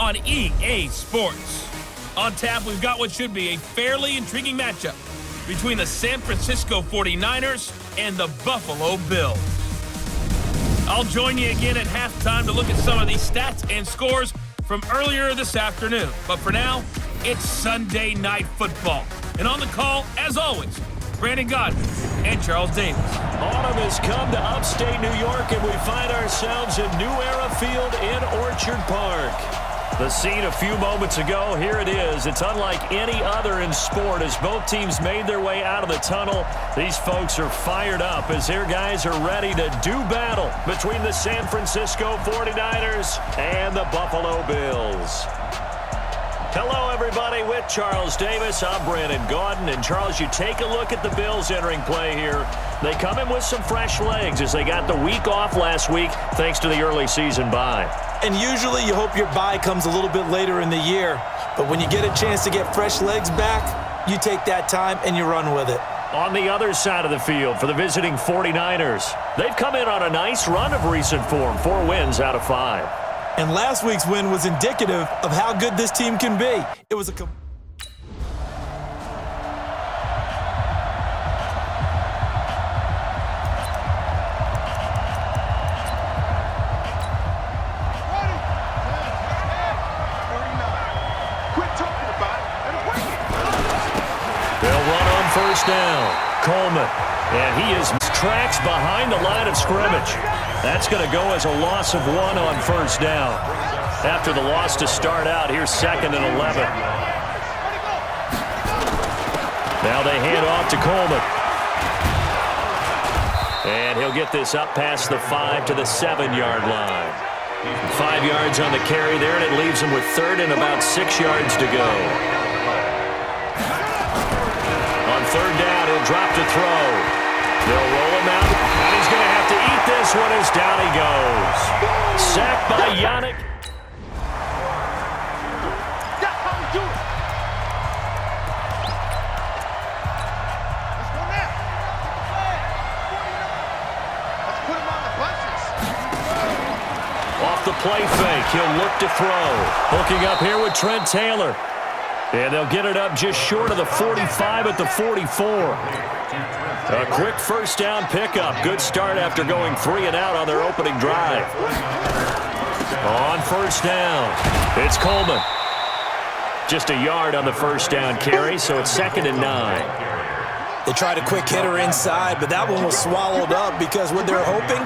on EA Sports. On tap, we've got what should be a fairly intriguing matchup between the San Francisco 49ers and the Buffalo Bills. I'll join you again at halftime to look at some of these stats and scores from earlier this afternoon. But for now, it's Sunday Night Football. And on the call, as always, Brandon Godwin and Charles Davis. Autumn has come to upstate New York, and we find ourselves at New Era Field in Orchard Park. The scene a few moments ago, here it is. It's unlike any other in sport as both teams made their way out of the tunnel. These folks are fired up as their guys are ready to do battle between the San Francisco 49ers and the Buffalo Bills. Hello, everybody. With Charles Davis, I'm Brandon Gaudin. And, Charles, you take a look at the Bills entering play here. They come in with some fresh legs as they got the week off last week thanks to the early season bye. And usually you hope your bye comes a little bit later in the year. But when you get a chance to get fresh legs back, you take that time and you run with it. On the other side of the field for the visiting 49ers, they've come in on a nice run of recent form, 4 wins out of 5. And last week's win was indicative of how good this team can be. It was a... First down, Coleman, and he is tracks behind the line of scrimmage. That's going to go as a loss of 1 on first down. After the loss to start out, here's 2nd and 11. Now they hand off to Coleman. And he'll get this up past the 5 to the 7-yard line. 5 yards on the carry there, and it leaves him with 3rd and about 6 yards to go. On 3rd down, he'll drop to throw. They'll roll him out, and he's going to have to eat this one as down he goes. Sacked by Yannick. Off the play fake, he'll look to throw. Hooking up here with Trent Taylor. And they'll get it up just short of the 45 at the 44. A quick first down pickup. Good start after going 3 and out on their opening drive. On first down, it's Coleman. Just a yard on the first down carry, so it's 2nd and 9. They tried a quick hitter inside, but that one was swallowed up because what they're hoping,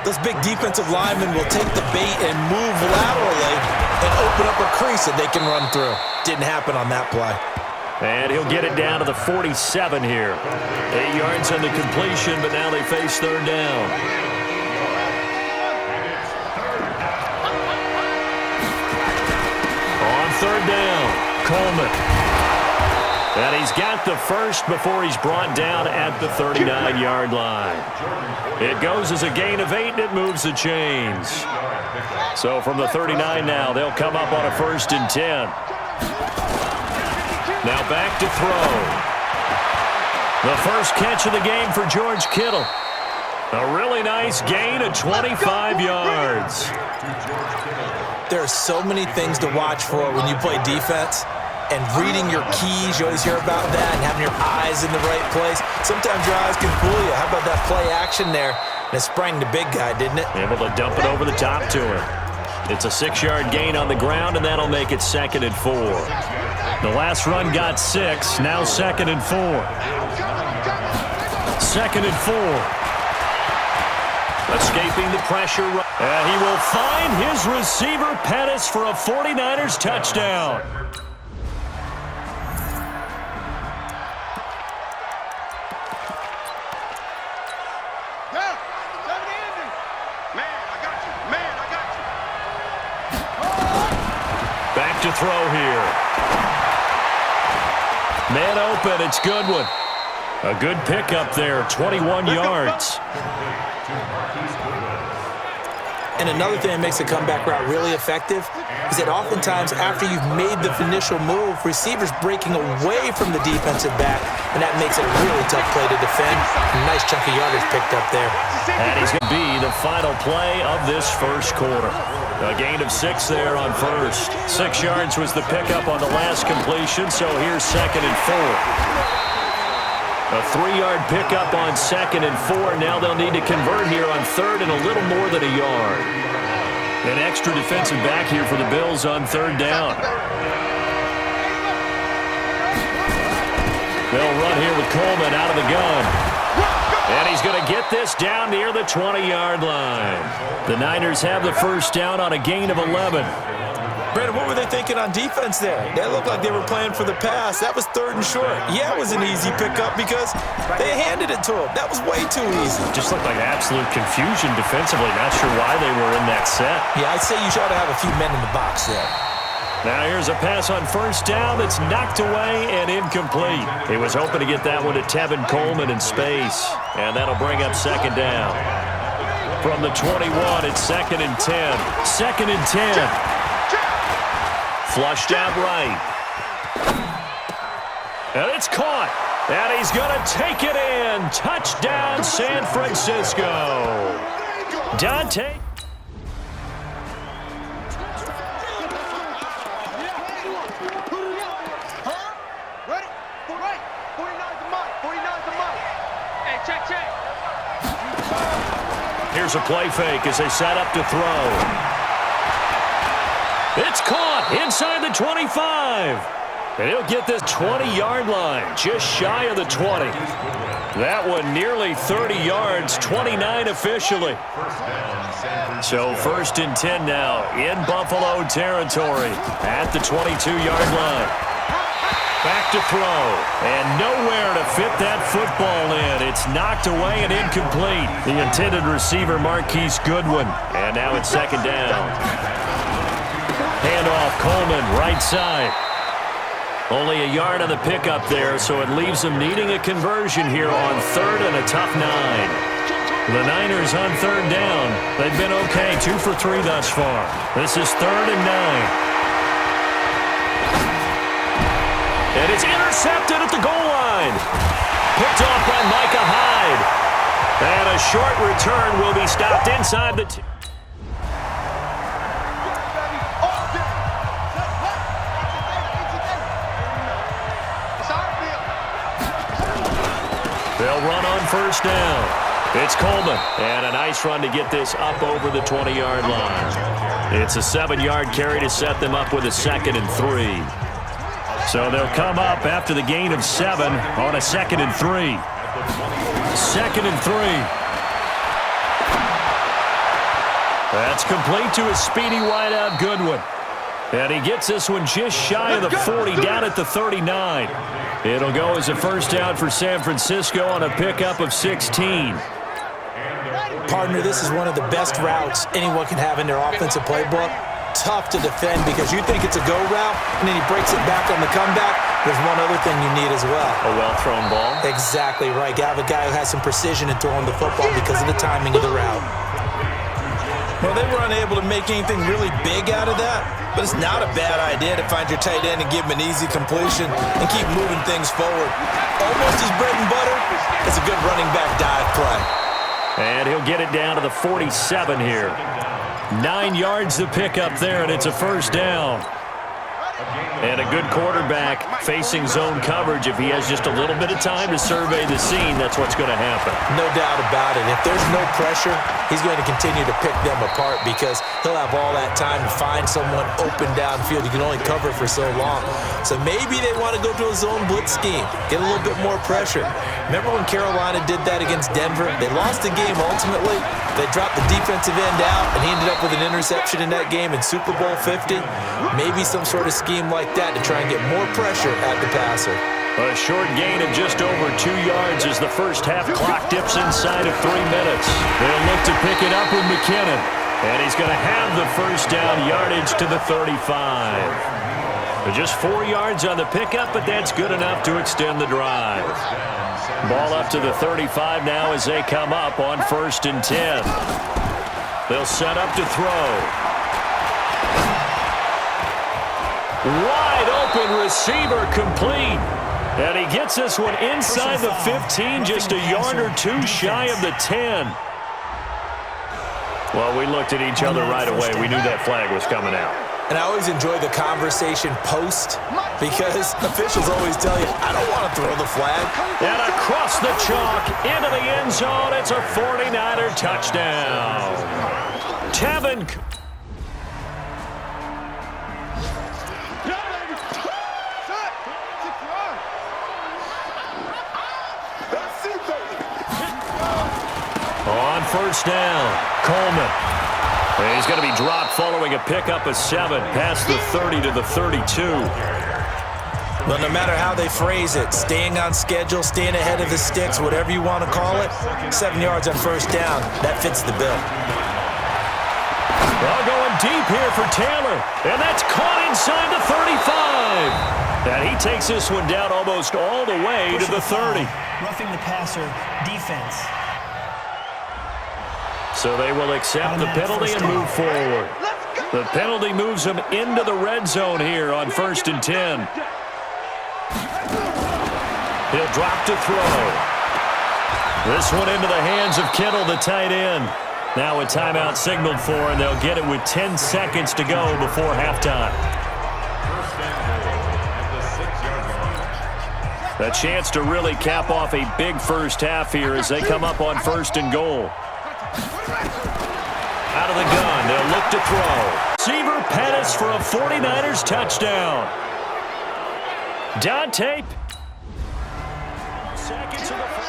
those big defensive linemen will take the bait and move laterally and open up a crease that they can run through. Didn't happen on that play. And he'll get it down to the 47 here. 8 yards on the completion, but now they face 3rd down. On 3rd down, Coleman. And he's got the first before he's brought down at the 39-yard line. It goes as a gain of 8, and it moves the chains. So from the 39 now, they'll come up on a 1st and 10. Now back to throw. The first catch of the game for George Kittle. A really nice gain of 25 yards. There are so many things to watch for when you play defense. And reading your keys, you always hear about that, and having your eyes in the right place. Sometimes your eyes can fool you. How about that play action there? And it sprang the big guy, didn't it? Able to dump it over the top to him. It's a 6-yard gain on the ground, and that'll make it 2nd and 4. The last run got 6, now 2nd and 4. 2nd and 4. Escaping the pressure. And he will find his receiver, Pettis, for a 49ers touchdown. Back to throw here. Man open, it's Goodwin. A good pickup there, 21 yards. And another thing that makes a comeback route really effective is that oftentimes after you've made the initial move, receivers breaking away from the defensive back, and that makes it a really tough play to defend. A nice chunk of yardage picked up there. And he's going to be the final play of this first quarter. A gain of 6 there on first. 6 yards was the pickup on the last completion, so here's 2nd and 4. A 3-yard pickup on 2nd and 4. Now they'll need to convert here on 3rd and a little more than a yard. An extra defensive back here for the Bills on 3rd down. They'll run here with Coleman out of the gun. And he's going to get this down near the 20-yard line. The Niners have the first down on a gain of 11. Brandon, what were they thinking on defense there? That looked like they were playing for the pass. That was 3rd and short. Yeah, it was an easy pickup because they handed it to him. That was way too easy. Just looked like absolute confusion defensively. Not sure why they were in that set. Yeah, I'd say you should have a few men in the box there. Now here's a pass on first down that's knocked away and incomplete. He was hoping to get that one to Tevin Coleman in space. And that'll bring up 2nd down. From the 21, it's 2nd and 10. 2nd and 10. Flushed out right. And it's caught. And he's going to take it in. Touchdown, San Francisco. Dante. Here's a play fake as they set up to throw. It's caught inside the 25. And he'll get this 20-yard line, just shy of the 20. That one nearly 30 yards, 29 officially. So 1st and 10 now in Buffalo territory at the 22-yard line. Back to throw, and nowhere to fit that football in. It's knocked away and incomplete. The intended receiver, Marquise Goodwin. And now it's 2nd down. Handoff, Coleman, right side. Only a yard on the pickup there, so it leaves them needing a conversion here on 3rd and a tough 9. The Niners on 3rd down. They've been okay, 2 for 3 thus far. This is 3rd and 9. And it's intercepted at the goal line. Picked off by Micah Hyde. And a short return will be stopped inside the... They'll run on first down. It's Coleman. And a nice run to get this up over the 20-yard line. It's a 7-yard carry to set them up with a 2nd and 3. So they'll come up after the gain of 7 on a 2nd and 3. 2nd and 3. That's complete to a speedy wideout Goodwin. And he gets this one just shy of the 40, down at the 39. It'll go as a first down for San Francisco on a pickup of 16. Partner, this is one of the best routes anyone can have in their offensive playbook. Tough to defend because you think it's a go route, and then he breaks it back on the comeback. There's one other thing you need as well. A well-thrown ball? Exactly right. You have a guy who has some precision in throwing the football because of the timing of the route. Well, they were unable to make anything really big out of that, but it's not a bad idea to find your tight end and give him an easy completion and keep moving things forward. Almost his bread and butter. It's a good running back dive play. And he'll get it down to the 47 here. 9 yards to pick up there, and it's a first down. And a good quarterback facing zone coverage. If he has just a little bit of time to survey the scene, that's what's going to happen. No doubt about it. If there's no pressure, he's going to continue to pick them apart because he'll have all that time to find someone open downfield. You can only cover for so long. So maybe they want to go to a zone blitz scheme, get a little bit more pressure. Remember when Carolina did that against Denver? They lost the game ultimately. They dropped the defensive end out, and he ended up with an interception in that game in Super Bowl 50. Maybe some sort of scheme like that to try and get more pressure at the passer. A short gain of just over 2 yards as the first half clock dips inside of 3 minutes. They'll look to pick it up with McKinnon. And he's going to have the first down yardage to the 35. Just 4 yards on the pickup, but that's good enough to extend the drive. Ball up to the 35 now as they come up on 1st and 10. They'll set up to throw. Wide open receiver complete. And he gets this one inside the 15, just a yard or two shy of the 10. Well, we looked at each other right away. We knew that flag was coming out. And I always enjoy the conversation post because officials always tell you, I don't want to throw the flag. And across the chalk into the end zone, it's a 49er touchdown. Tevin. On first down, Coleman. And he's going to be dropped following a pickup of 7 past the 30 to the 32. Well, no matter how they phrase it, staying on schedule, staying ahead of the sticks, whatever you want to call it, 7 yards on first down, that fits the bill. Well, going deep here for Taylor, and that's caught inside the 35. And he takes this one down almost all the way to the 30. Roughing the passer, defense. So they will accept the penalty and move forward. The penalty moves them into the red zone here on 1st and 10. He'll drop to throw. This one into the hands of Kittle, the tight end. Now a timeout signaled for, and they'll get it with 10 seconds to go before halftime. A chance to really cap off a big first half here as they come up on 1st and goal. Out of the gun, they'll look to throw. Receiver Pettis for a 49ers touchdown. Dante. Seconds of the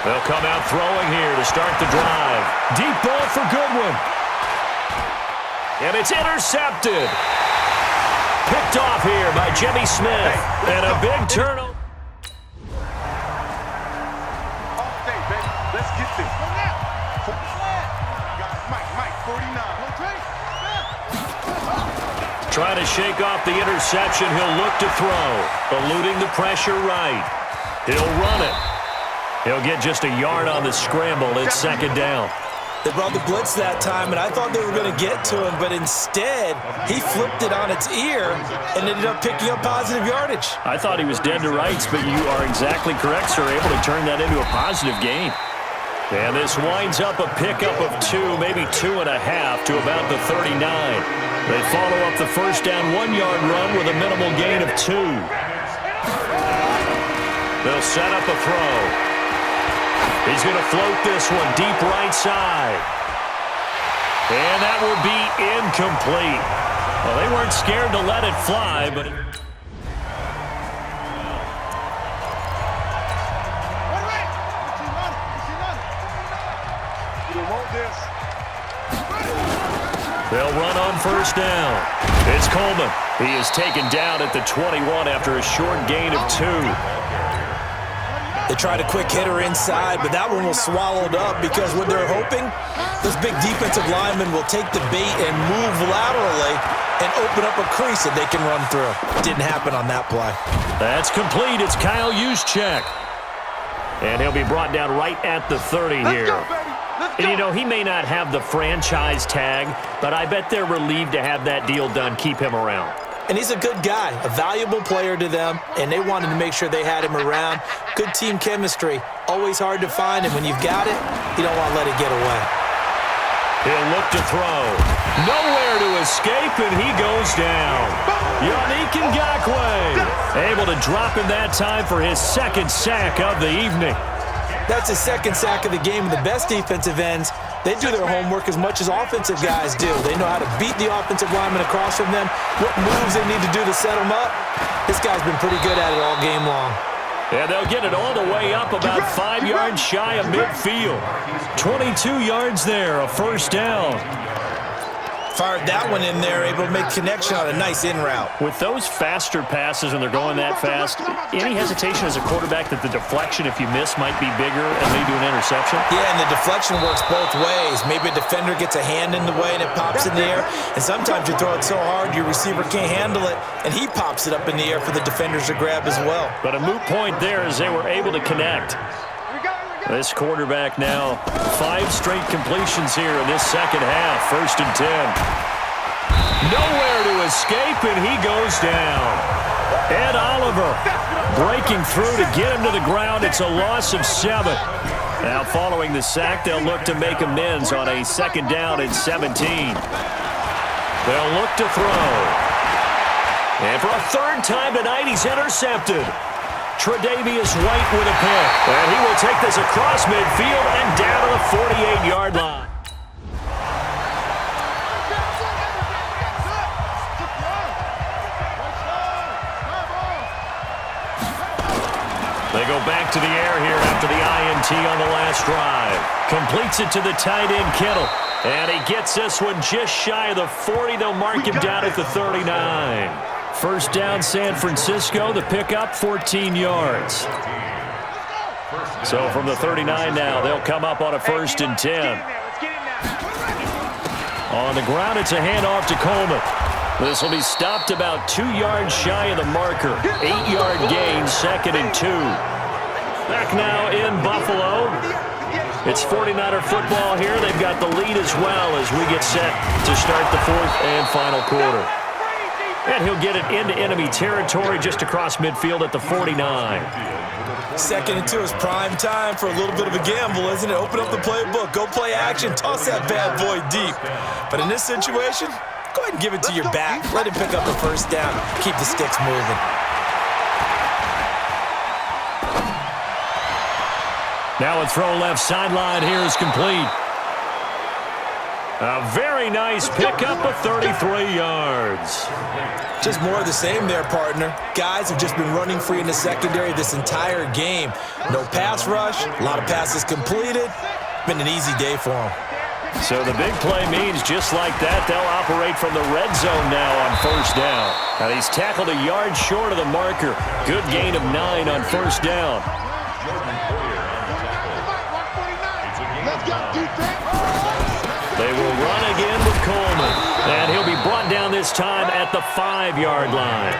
They'll come out throwing here to start the drive. Deep ball for Goodwin. And it's intercepted. Picked off here by Jimmy Smith. And a big turnover. Let's get this. Mike, 49. Trying to shake off the interception. He'll look to throw. Eluding the pressure right. He'll run it. He'll get just a yard on the scramble. It's 2nd down. They brought the blitz that time, and I thought they were going to get to him, but instead, he flipped it on its ear and ended up picking up positive yardage. I thought he was dead to rights, but you are exactly correct, sir. Able to turn that into a positive gain. And this winds up a pickup of 2, maybe 2.5 to about the 39. They follow up the first down 1-yard run with a minimal gain of 2. They'll set up a throw. He's going to float this one deep right side. And that will be incomplete. Well, they weren't scared to let it fly, but... They'll run on first down. It's Coleman. He is taken down at the 21 after a short gain of 2. They tried a quick hitter inside, but that one was swallowed up because what they're hoping, this big defensive lineman will take the bait and move laterally and open up a crease that they can run through. Didn't happen on that play. That's complete. It's Kyle Juszczyk. And he'll be brought down right at the 30 here. And, you know, he may not have the franchise tag, but I bet they're relieved to have that deal done, keep him around. And he's a good guy, a valuable player to them, and they wanted to make sure they had him around. Good team chemistry. Always hard to find, and when you've got it, you don't want to let it get away. He'll look to throw. Nowhere to escape, and he goes down. Yannick Ngakoue able to drop in that time for his 2nd sack of the evening. That's his 2nd sack of the game. The best defensive ends, they do their homework as much as offensive guys do. They know how to beat the offensive lineman across from them, what moves they need to do to set them up. This guy's been pretty good at it all game long. And they'll get it all the way up about 5 yards shy of midfield. 22 yards there, a first down. Fired that one in there, able to make connection on a nice in route. With those faster passes and they're going that fast, any hesitation as a quarterback that the deflection, if you miss, might be bigger and lead to an interception? Yeah, and the deflection works both ways. Maybe a defender gets a hand in the way and it pops in the air, and sometimes you throw it so hard your receiver can't handle it, and he pops it up in the air for the defenders to grab as well. But a moot point there as they were able to connect. This quarterback now 5 straight completions here in this second half. 1st and 10. Nowhere to escape, and he goes down. Ed Oliver breaking through to get him to the ground. It's a loss of 7. Now following the sack, they'll look to make amends on a 2nd down and 17. They'll look to throw. And for a 3rd time tonight, he's intercepted. Tre'Davious White with a pick. And he will take this across midfield and down to the 48-yard line. They go back to the air here after the INT on the last drive. Completes it to the tight end, Kittle. And he gets this one just shy of the 40. They'll mark him down at the 39. 1st down, San Francisco. The pickup, 14 yards. So from the 39 now, they'll come up on a 1st and 10. On the ground, it's a handoff to Coleman. This will be stopped about 2 yards shy of the marker. 8-yard gain, 2nd and 2. Back now in Buffalo. It's 49er football here. They've got the lead as well as we get set to start the 4th and final quarter. And he'll get it into enemy territory just across midfield at the 49. 2nd and 2 is prime time for a little bit of a gamble, isn't it? Open up the playbook, go play action, toss that bad boy deep. But in this situation, go ahead and give it to your back. Let him pick up the 1st down. Keep the sticks moving. Now a throw left sideline here is complete. A very nice pickup of 33 yards. Just more of the same there, partner. Guys have just been running free in the secondary this entire game. No pass rush, a lot of passes completed. Been an easy day for them. So the big play means just like that, they'll operate from the red zone now on 1st down. And he's tackled a yard short of the marker. Good gain of 9 on 1st down. They will run again with Coleman. And he'll be brought down this time at the 5-yard line.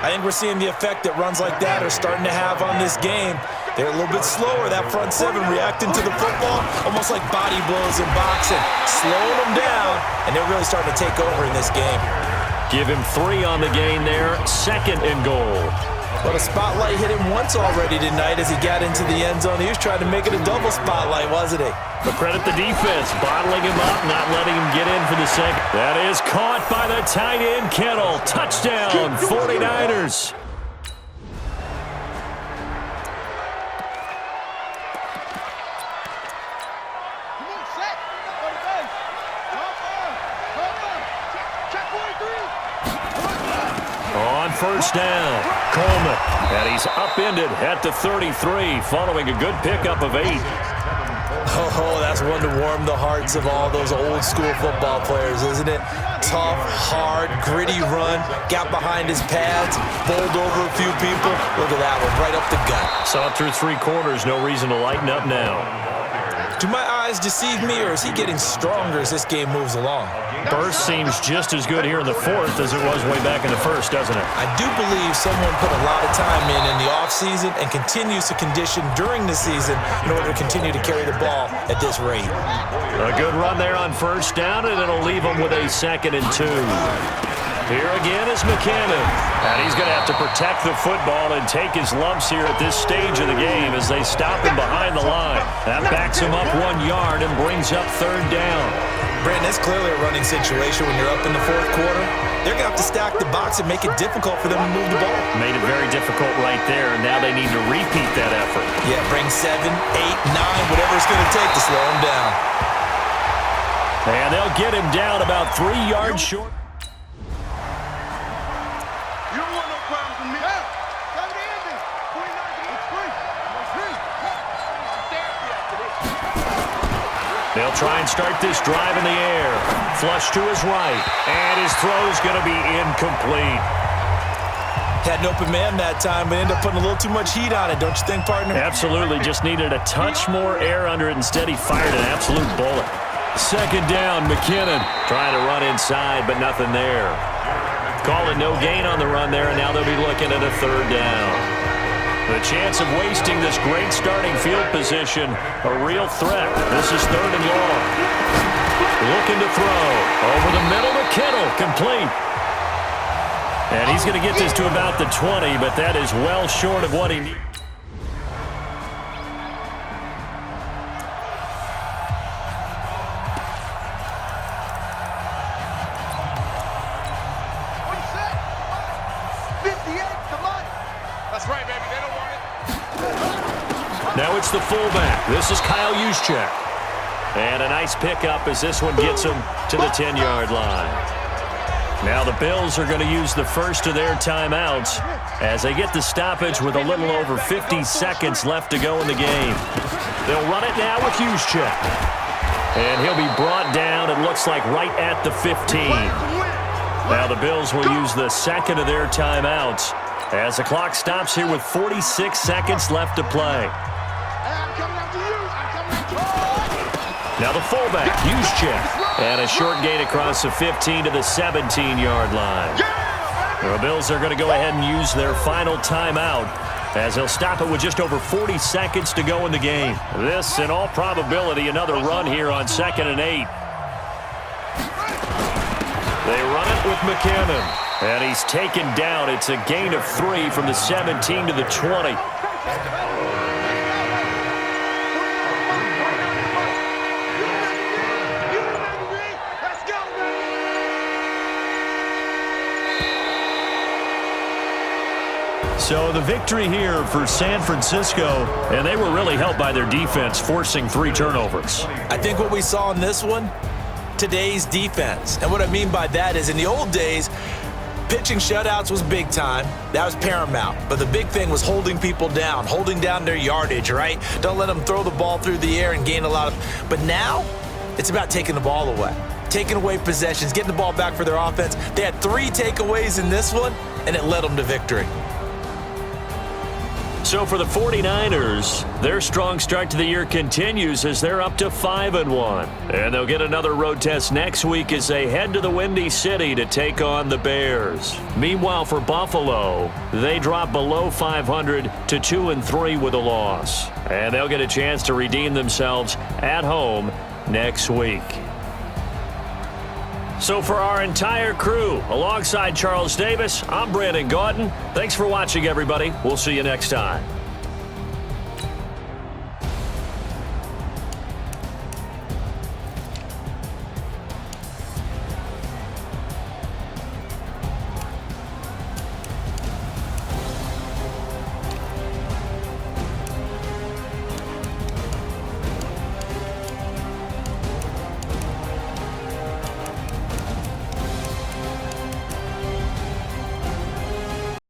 I think we're seeing the effect that runs like that are starting to have on this game. They're a little bit slower, that front 7 reacting to the football, almost like body blows in boxing, slowing them down, and they're really starting to take over in this game. Give him 3 on the gain there, 2nd and goal. But a spotlight hit him once already tonight as he got into the end zone. He was trying to make it a double spotlight, wasn't he? But credit the defense, bottling him up, not letting him get in for the second. That is caught by the tight end, Kittle. Touchdown, 49ers. On 1st down, Coleman, and he's upended at the 33 following a good pickup of 8. Oh, that's one to warm the hearts of all those old school football players, isn't it? Tough, hard, gritty run, got behind his pads, bowled over a few people. Look at that one, right up the gut. Saw it through 3 quarters, no reason to lighten up now. Do my eyes deceive me, or is he getting stronger as this game moves along? Burst seems just as good here in the 4th as it was way back in the 1st, doesn't it? I do believe someone put a lot of time in the offseason and continues to condition during the season in order to continue to carry the ball at this rate. A good run there on 1st down, and it'll leave him with a 2nd and 2. Here again is McCannon. And he's going to have to protect the football and take his lumps here at this stage of the game as they stop him behind the line. That backs him up 1 yard and brings up 3rd down. Brandon, that's clearly a running situation when you're up in the 4th quarter. They're going to have to stack the box and make it difficult for them to move the ball. Made it very difficult right there, and now they need to repeat that effort. Yeah, bring 7, 8, 9, whatever it's going to take to slow him down. And they'll get him down about 3 yards short. They'll try and start this drive in the air. Flush to his right, and his throw's going to be incomplete. Had an open man that time, but ended up putting a little too much heat on it, don't you think, partner? Absolutely. Just needed a touch more air under it. Instead, he fired an absolute bullet. Second down, McKinnon trying to run inside, but nothing there. Calling no gain on the run there, and now they'll be looking at a third down. The chance of wasting this great starting field position, a real threat. This is third and long. Looking to throw. Over the middle to Kittle, complete. And he's going to get this to about the 20, but that is well short of what he needs. Now it's the fullback. This is Kyle Juszczyk. And a nice pickup as this one gets him to the 10-yard line. Now the Bills are going to use the first of their timeouts as they get the stoppage with a little over 50 seconds left to go in the game. They'll run it now with Juszczyk. And he'll be brought down, it looks like, right at the 15. Now the Bills will use the second of their timeouts as the clock stops here with 46 seconds left to play. Now the fullback, Juszczyk. And a short gain across the 15 to the 17-yard line. The Bills are going to go ahead and use their final timeout as they'll stop it with just over 40 seconds to go in the game. This, in all probability, another run here on 2nd and 8. They run it with McKinnon. And he's taken down. It's a gain of 3 from the 17 to the 20. So the victory here for San Francisco, and they were really helped by their defense forcing 3 turnovers. I think what we saw in this one, today's defense. And what I mean by that is in the old days, pitching shutouts was big time. That was paramount. But the big thing was holding people down, holding down their yardage, right? Don't let them throw the ball through the air and gain a lot of. But now it's about taking the ball away, taking away possessions, getting the ball back for their offense. They had 3 takeaways in this one, and it led them to victory. So for the 49ers, their strong start to the year continues as they're up to 5-1. And they'll get another road test next week as they head to the Windy City to take on the Bears. Meanwhile, for Buffalo, they drop below 500 to 2-3 with a loss. And they'll get a chance to redeem themselves at home next week. So for our entire crew, alongside Charles Davis, I'm Brandon Gaudin. Thanks for watching, everybody. We'll see you next time.